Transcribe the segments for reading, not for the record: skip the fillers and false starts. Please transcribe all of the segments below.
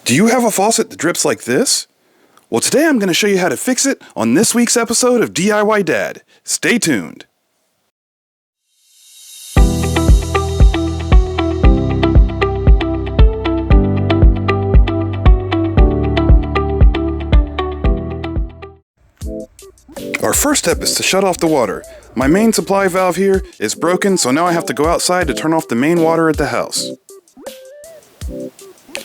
Do you have a faucet that drips like this? Well, today I'm going to show you how to fix it on this week's episode of DIY Dad. Stay tuned. Our first step is to shut off the water. My main supply valve here is broken, so now I have to go outside to turn off the main water at the house.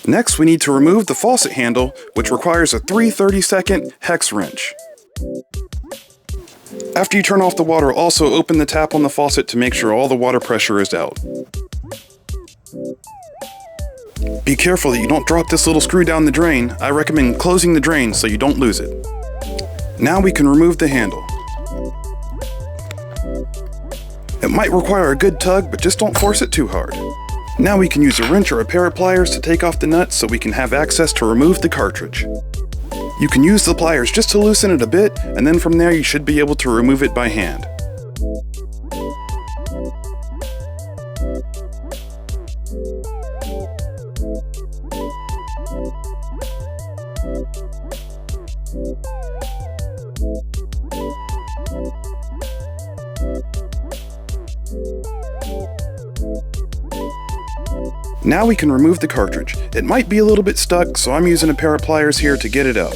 Next, we need to remove the faucet handle, which requires a 3/32 hex wrench. After you turn off the water, also open the tap on the faucet to make sure all the water pressure is out. Be careful that you don't drop this little screw down the drain. I recommend closing the drain so you don't lose it. Now we can remove the handle. It might require a good tug, but just don't force it too hard. Now we can use a wrench or a pair of pliers to take off the nut so we can have access to remove the cartridge. You can use the pliers just to loosen it a bit, and then from there you should be able to remove it by hand. Now we can remove the cartridge. It might be a little bit stuck, so I'm using a pair of pliers here to get it out.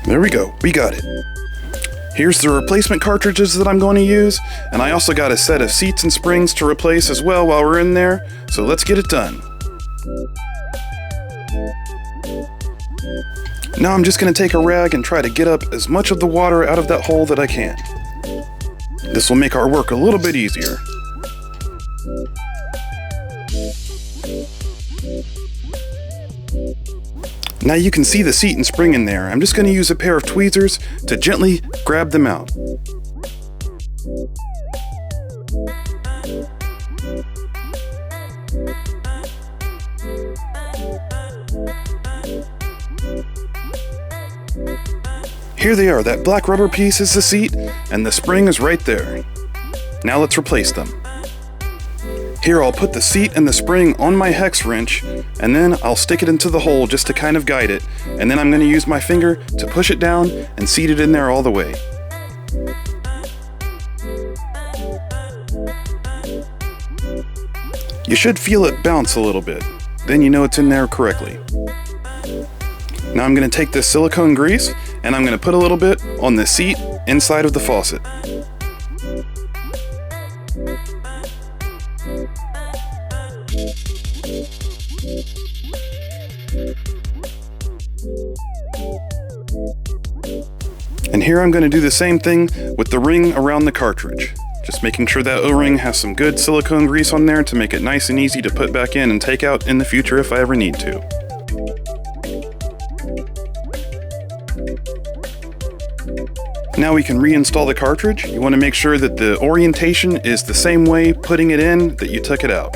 There we go, we got it. Here's the replacement cartridges that I'm going to use, and I also got a set of seats and springs to replace as well while we're in there, so let's get it done. Now I'm just going to take a rag and try to get up as much of the water out of that hole that I can. This will make our work a little bit easier. Now you can see the seat and spring in there. I'm just going to use a pair of tweezers to gently grab them out. Here they are. That black rubber piece is the seat, and the spring is right there. Now let's replace them. Here I'll put the seat and the spring on my hex wrench, and then I'll stick it into the hole just to kind of guide it, and then I'm going to use my finger to push it down and seat it in there all the way. You should feel it bounce a little bit, then you know it's in there correctly. Now I'm going to take this silicone grease and I'm going to put a little bit on the seat inside of the faucet. And here I'm going to do the same thing with the ring around the cartridge. Just making sure that O-ring has some good silicone grease on there to make it nice and easy to put back in and take out in the future if I ever need to. Now we can reinstall the cartridge. You want to make sure that the orientation is the same way putting it in that you took it out.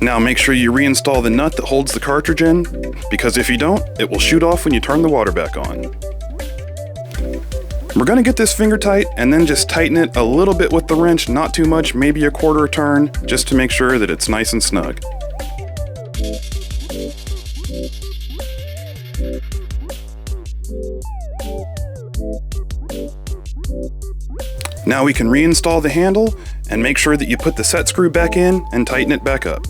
Now make sure you reinstall the nut that holds the cartridge in, because if you don't, it will shoot off when you turn the water back on. We're going to get this finger tight and then just tighten it a little bit with the wrench, not too much, maybe a quarter turn, just to make sure that it's nice and snug. Now we can reinstall the handle and make sure that you put the set screw back in and tighten it back up.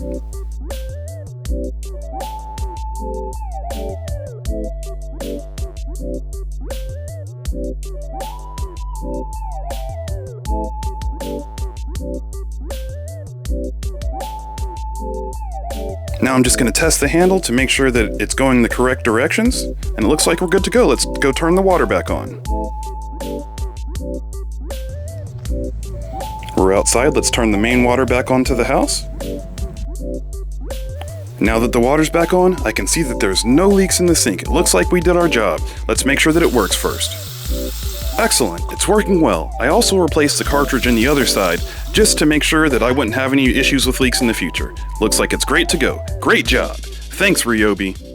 Now I'm just going to test the handle to make sure that it's going the correct directions, and it looks like we're good to go. Let's go turn the water back on. We're outside, let's turn the main water back onto the house. Now that the water's back on, I can see that there's no leaks in the sink. It looks like we did our job. Let's make sure that it works first. Excellent, it's working well. I also replaced the cartridge in the other side, just to make sure that I wouldn't have any issues with leaks in the future. Looks like it's great to go. Great job! Thanks, Ryobi.